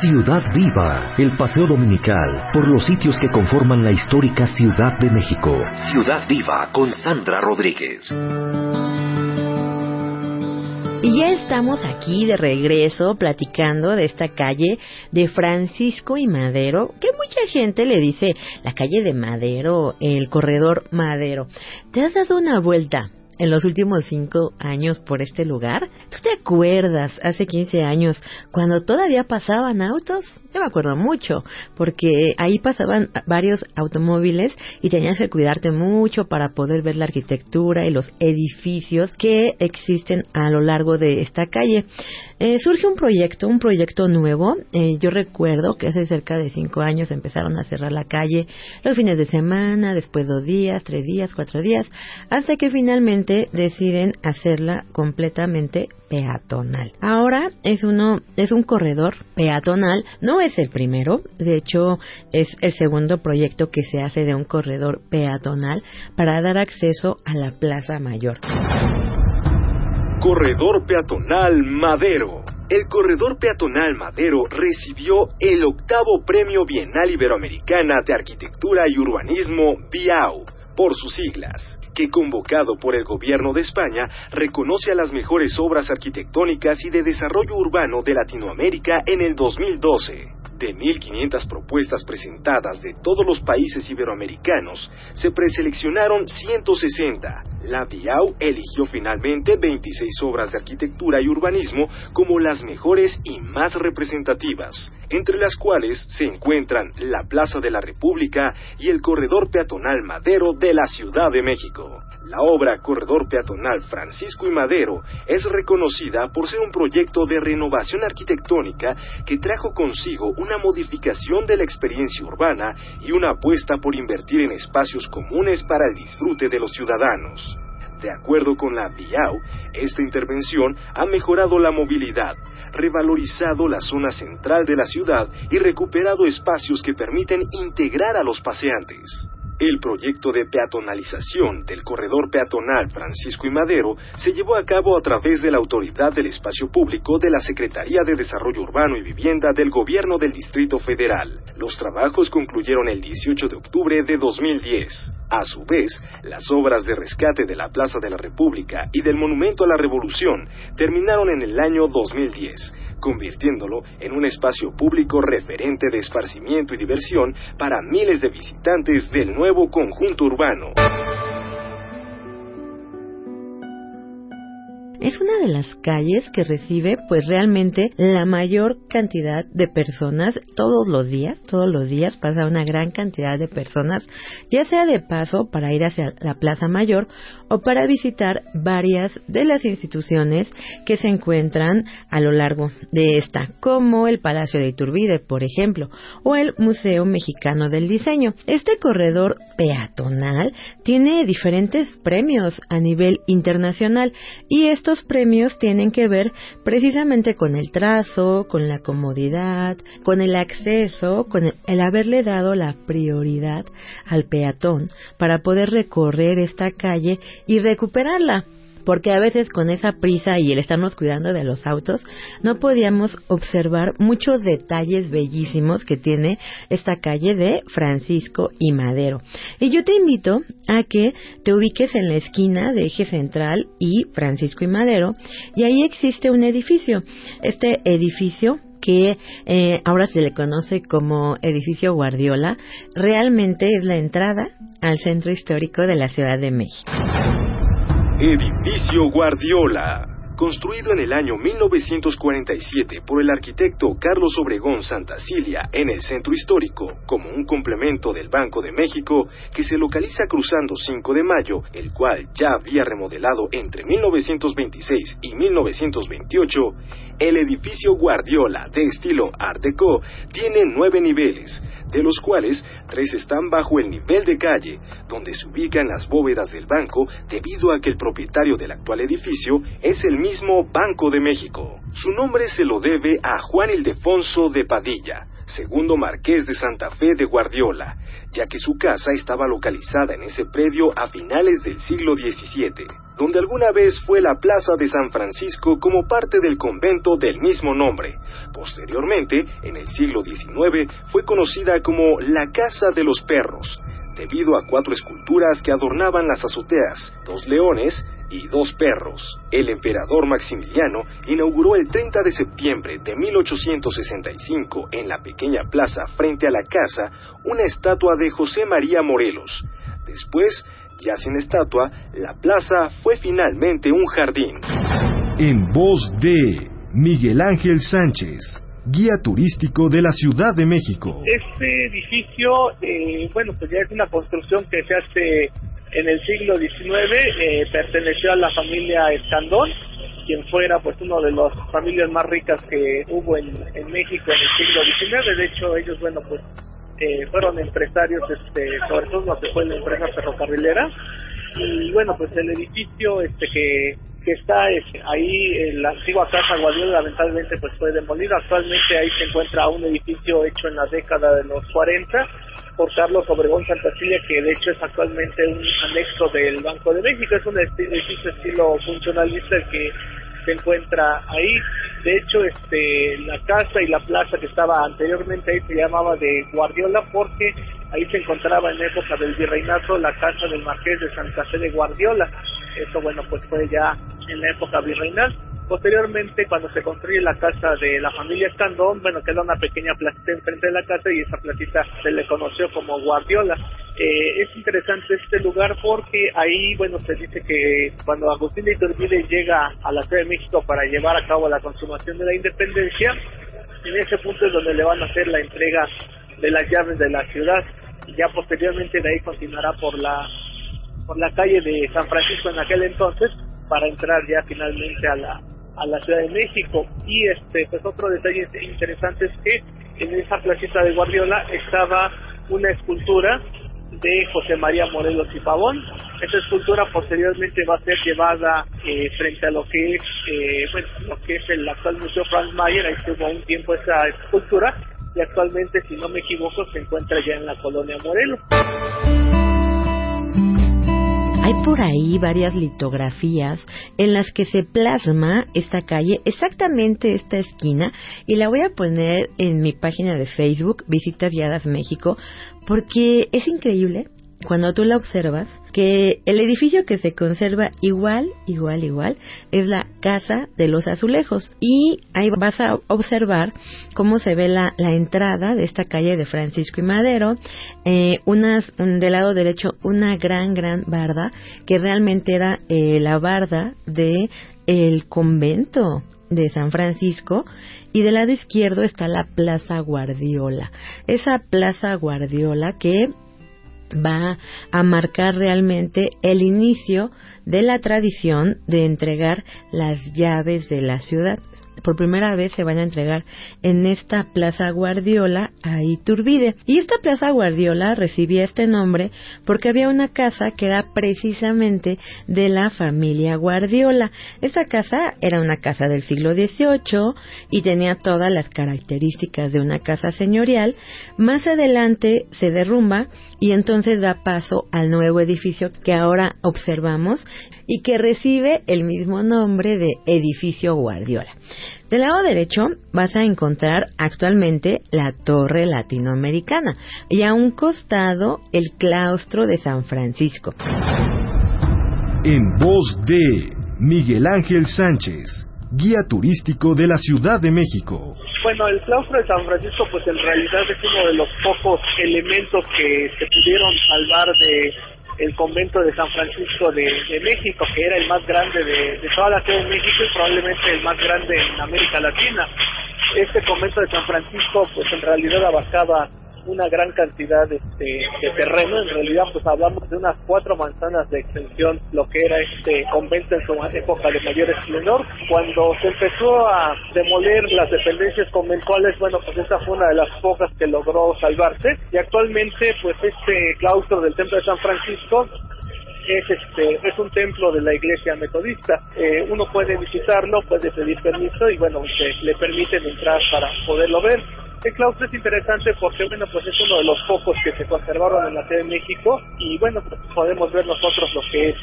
Ciudad Viva, el paseo dominical por los sitios que conforman la histórica Ciudad de México. Ciudad Viva con Sandra Rodríguez. Y ya estamos aquí de regreso platicando de esta calle de Francisco y Madero, que mucha gente le dice la calle de Madero, el corredor Madero. ¿Te has dado una vuelta en los últimos 5 años por este lugar? ¿Tú te acuerdas hace 15 años cuando todavía pasaban autos? Yo me acuerdo mucho, porque ahí pasaban varios automóviles y tenías que cuidarte mucho para poder ver la arquitectura y los edificios que existen a lo largo de esta calle. Surge un proyecto nuevo. Yo recuerdo que hace cerca de 5 años empezaron a cerrar la calle los fines de semana, después 2 días, 3 días, 4 días, hasta que finalmente deciden hacerla completamente peatonal. Ahora es un corredor peatonal, no es el primero, de hecho es el segundo proyecto que se hace de un corredor peatonal para dar acceso a la Plaza Mayor. Corredor Peatonal Madero. El Corredor Peatonal Madero recibió el 8º Premio Bienal Iberoamericana de Arquitectura y Urbanismo, BIAU, por sus siglas, que convocado por el gobierno de España, reconoce a las mejores obras arquitectónicas y de desarrollo urbano de Latinoamérica en el 2012. De 1.500 propuestas presentadas de todos los países iberoamericanos, se preseleccionaron 160. La BIAU eligió finalmente 26 obras de arquitectura y urbanismo como las mejores y más representativas, entre las cuales se encuentran la Plaza de la República y el Corredor Peatonal Madero de la Ciudad de México. La obra Corredor Peatonal Francisco y Madero es reconocida por ser un proyecto de renovación arquitectónica que trajo consigo una modificación de la experiencia urbana y una apuesta por invertir en espacios comunes para el disfrute de los ciudadanos. De acuerdo con la BIAU, esta intervención ha mejorado la movilidad, revalorizado la zona central de la ciudad y recuperado espacios que permiten integrar a los paseantes. El proyecto de peatonalización del corredor peatonal Francisco y Madero se llevó a cabo a través de la Autoridad del Espacio Público de la Secretaría de Desarrollo Urbano y Vivienda del Gobierno del Distrito Federal. Los trabajos concluyeron el 18 de octubre de 2010. A su vez, las obras de rescate de la Plaza de la República y del Monumento a la Revolución terminaron en el año 2010, convirtiéndolo en un espacio público referente de esparcimiento y diversión para miles de visitantes del nuevo conjunto urbano. Es una de las calles que recibe pues realmente la mayor cantidad de personas todos los días pasa una gran cantidad de personas, ya sea de paso para ir hacia la Plaza Mayor o para visitar varias de las instituciones que se encuentran a lo largo de esta, como el Palacio de Iturbide, por ejemplo, o el Museo Mexicano del Diseño. Este corredor peatonal tiene diferentes premios a nivel internacional y estos premios tienen que ver precisamente con el trazo, con la comodidad, con el acceso, con el haberle dado la prioridad al peatón para poder recorrer esta calle y recuperarla. Porque a veces con esa prisa y el estarnos cuidando de los autos, no podíamos observar muchos detalles bellísimos que tiene esta calle de Francisco y Madero. Y yo te invito a que te ubiques en la esquina de Eje Central y Francisco y Madero, y ahí existe un edificio. Este edificio que ahora se le conoce como Edificio Guardiola, realmente es la entrada al centro histórico de la Ciudad de México. Edificio Guardiola. Construido en el año 1947 por el arquitecto Carlos Obregón Santacilia en el centro histórico, como un complemento del Banco de México, que se localiza cruzando 5 de Mayo, el cual ya había remodelado entre 1926 y 1928, el edificio Guardiola, de estilo Art Deco, tiene 9 niveles, de los cuales 3 están bajo el nivel de calle, donde se ubican las bóvedas del banco, debido a que el propietario del actual edificio es el mismo Banco de México. Su nombre se lo debe a Juan Ildefonso de Padilla, segundo marqués de Santa Fe de Guardiola, ya que su casa estaba localizada en ese predio a finales del siglo XVII, donde alguna vez fue la Plaza de San Francisco como parte del convento del mismo nombre. Posteriormente, en el siglo XIX, fue conocida como la Casa de los Perros, debido a 4 esculturas que adornaban las azoteas, 2 leones y 2 perros. El emperador Maximiliano inauguró el 30 de septiembre de 1865 en la pequeña plaza frente a la casa una estatua de José María Morelos. Después, ya sin estatua, la plaza fue finalmente un jardín. En voz de Miguel Ángel Sánchez, guía turístico de la Ciudad de México. Este edificio, pues ya es una construcción que se hace en el siglo XIX, perteneció a la familia Escandón, quien fuera pues uno de las familias más ricas que hubo en México en el siglo XIX. De hecho, ellos, fueron empresarios, sobre todo lo que fue la empresa ferrocarrilera. Y pues el edificio que está ahí, la antigua Casa Guardiola, lamentablemente pues fue demolida. Actualmente ahí se encuentra un edificio hecho en la década de los 40 por Carlos Obregón Santacilla, que de hecho es actualmente un anexo del Banco de México. Es un edificio estilo funcionalista el que se encuentra ahí. De hecho, la casa y la plaza que estaba anteriormente ahí se llamaba de Guardiola, porque ahí se encontraba en época del virreinato la casa del marqués de Santa Fe de Guardiola. Eso, pues fue ya en la época virreinal. Posteriormente, cuando se construye la casa de la familia Escandón, queda una pequeña placita enfrente de la casa y esa placita se le conoció como Guardiola. Es interesante este lugar porque ahí, se dice que cuando Agustín de Iturbide llega a la Ciudad de México para llevar a cabo la consumación de la independencia, en ese punto es donde le van a hacer la entrega de las llaves de la ciudad. Y ya posteriormente de ahí continuará por la calle de San Francisco en aquel entonces para entrar ya finalmente a la Ciudad de México. Y pues otro detalle interesante es que en esa placita de Guardiola estaba una escultura de José María Morelos y Pavón. Esa escultura posteriormente va a ser llevada frente a lo que es el actual Museo Frank Mayer. Ahí estuvo un tiempo esa escultura y actualmente, si no me equivoco, se encuentra ya en la colonia Morelos. Hay por ahí varias litografías en las que se plasma esta calle, exactamente esta esquina, y la voy a poner en mi página de Facebook, Visitas Guiadas México, porque es increíble cuando tú la observas, que el edificio que se conserva igual, es la Casa de los Azulejos. Y ahí vas a observar cómo se ve la entrada de esta calle de Francisco y Madero. Del lado derecho, una gran barda, que realmente era la barda de el convento de San Francisco, y del lado izquierdo está la Plaza Guardiola. Esa Plaza Guardiola que va a marcar realmente el inicio de la tradición de entregar las llaves de la ciudad. Por primera vez se van a entregar en esta Plaza Guardiola a Iturbide. Y esta Plaza Guardiola recibía este nombre porque había una casa que era precisamente de la familia Guardiola. Esta casa era una casa del siglo XVIII y tenía todas las características de una casa señorial. Más adelante se derrumba y entonces da paso al nuevo edificio que ahora observamos y que recibe el mismo nombre de Edificio Guardiola. Del lado derecho vas a encontrar actualmente la Torre Latinoamericana y a un costado el Claustro de San Francisco. En voz de Miguel Ángel Sánchez, guía turístico de la Ciudad de México. El Claustro de San Francisco pues en realidad es uno de los pocos elementos que se pudieron salvar de el convento de San Francisco de México, que era el más grande de toda la Ciudad de México y probablemente el más grande en América Latina. Este convento de San Francisco pues en realidad abarcaba una gran cantidad de terreno. En realidad pues hablamos de unas 4 manzanas de extensión, lo que era este convento en su época de mayor esplendor. Cuando se empezó a demoler las dependencias conventuales, pues esta fue una de las pocas que logró salvarse, y actualmente pues este claustro del Templo de San Francisco es un templo de la Iglesia Metodista. Uno puede visitarlo, puede pedir permiso y le permiten entrar para poderlo ver. El claustro es interesante porque, bueno, pues es uno de los pocos que se conservaron en la Ciudad de México y, bueno, pues podemos ver nosotros lo que es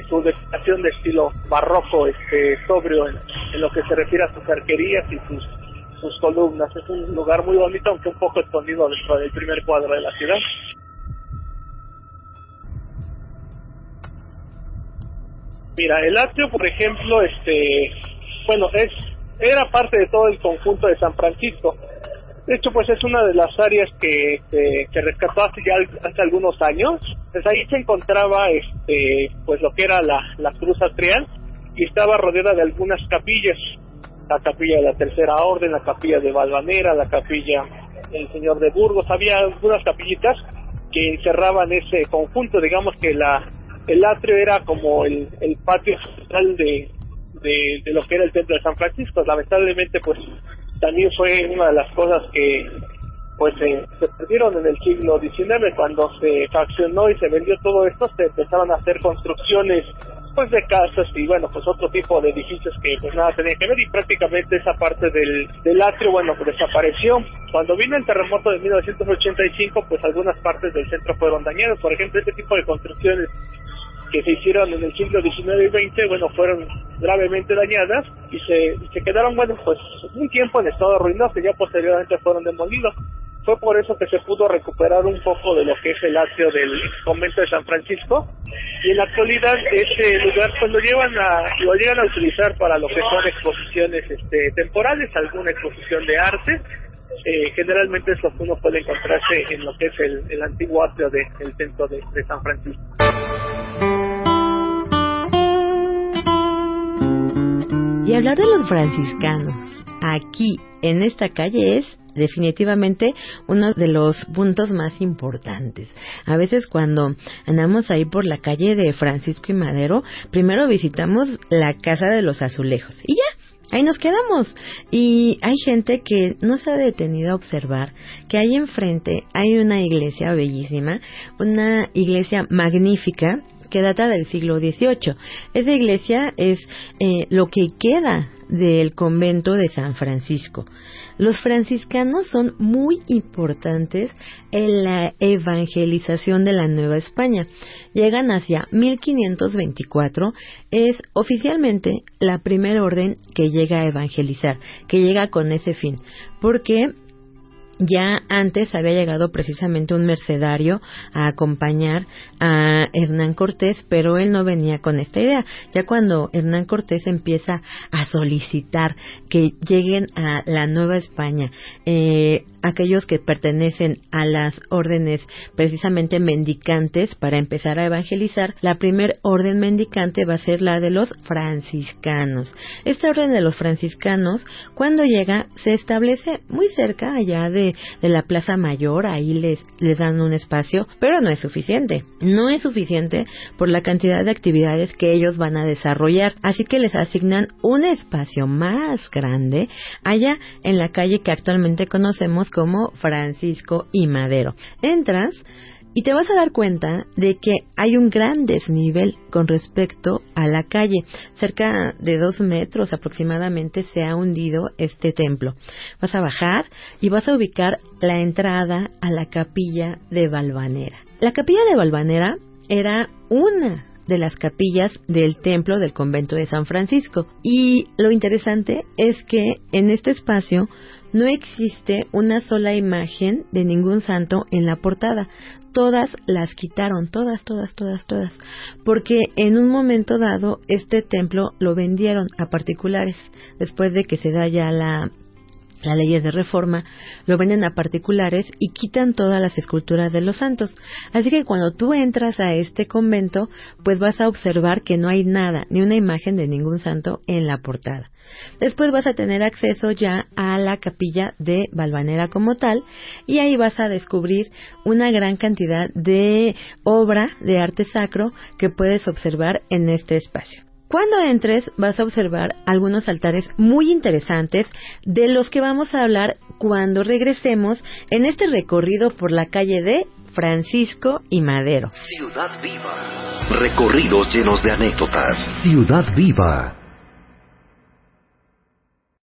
su decoración de estilo barroco, sobrio en lo que se refiere a sus arquerías y sus columnas. Es un lugar muy bonito, aunque un poco escondido dentro del primer cuadro de la ciudad. Mira, el atrio, por ejemplo, bueno, era parte de todo el conjunto de San Francisco. De hecho, pues es una de las áreas que rescató hace algunos años. Pues ahí se encontraba, pues lo que era la cruz atrial, y estaba rodeada de algunas capillas. La capilla de la Tercera Orden, la capilla de Valvanera, la capilla del Señor de Burgos. Había algunas capillitas que cerraban ese conjunto. Digamos que el atrio era como el patio central de lo que era el templo de San Francisco. Lamentablemente, pues también fue una de las cosas que pues se perdieron en el siglo XIX. Cuando se fraccionó y se vendió todo esto, se empezaron a hacer construcciones pues de casas y, bueno, pues otro tipo de edificios que pues nada tenía que ver, y prácticamente esa parte del atrio, bueno, pues desapareció. Cuando vino el terremoto de 1985, pues algunas partes del centro fueron dañadas. Por ejemplo, este tipo de construcciones que se hicieron en el siglo XIX y XX, bueno, fueron gravemente dañadas y se quedaron, bueno, pues un tiempo en estado ruinoso y ya posteriormente fueron demolidos. Fue por eso que se pudo recuperar un poco de lo que es el atrio del convento de San Francisco, y en la actualidad ese lugar pues lo llegan a utilizar para lo que son exposiciones temporales, alguna exposición de arte. Generalmente es lo que uno puede encontrarse en lo que es el antiguo atrio del templo de San Francisco. Y hablar de los franciscanos aquí en esta calle es definitivamente uno de los puntos más importantes. A veces cuando andamos ahí por la calle de Francisco y Madero, primero visitamos la Casa de los Azulejos y ya, ahí nos quedamos. Y hay gente que no se ha detenido a observar que ahí enfrente hay una iglesia bellísima, una iglesia magnífica que data del siglo XVIII. Esa iglesia es lo que queda del convento de San Francisco. Los franciscanos son muy importantes en la evangelización de la Nueva España. Llegan hacia 1524, es oficialmente la primera orden que llega a evangelizar, que llega con ese fin, porque ya antes había llegado precisamente un mercedario a acompañar a Hernán Cortés, pero él no venía con esta idea. Ya cuando Hernán Cortés empieza a solicitar que lleguen a la Nueva España aquellos que pertenecen a las órdenes precisamente mendicantes para empezar a evangelizar, la primer orden mendicante va a ser la de los franciscanos. Esta orden de los franciscanos, cuando llega, se establece muy cerca allá de la Plaza Mayor. Ahí les dan un espacio, pero no es suficiente. No es suficiente por la cantidad de actividades que ellos van a desarrollar, así que les asignan un espacio más grande allá en la calle que actualmente conocemos como Francisco y Madero. Entras y te vas a dar cuenta de que hay un gran desnivel con respecto a la calle. Cerca de 2 metros aproximadamente se ha hundido este templo. Vas a bajar y vas a ubicar la entrada a la capilla de Valvanera. La capilla de Valvanera era una de las capillas del templo del convento de San Francisco. Y lo interesante es que en este espacio no existe una sola imagen de ningún santo en la portada. Todas las quitaron, todas, porque en un momento dado este templo lo vendieron a particulares. Después de que se da ya las leyes de reforma, lo venden a particulares y quitan todas las esculturas de los santos. Así que cuando tú entras a este convento, pues vas a observar que no hay nada, ni una imagen de ningún santo en la portada. Después vas a tener acceso ya a la capilla de Valvanera como tal, y ahí vas a descubrir una gran cantidad de obra de arte sacro que puedes observar en este espacio. Cuando entres vas a observar algunos altares muy interesantes de los que vamos a hablar cuando regresemos en este recorrido por la calle de Francisco y Madero. Ciudad Viva. Recorridos llenos de anécdotas. Ciudad Viva.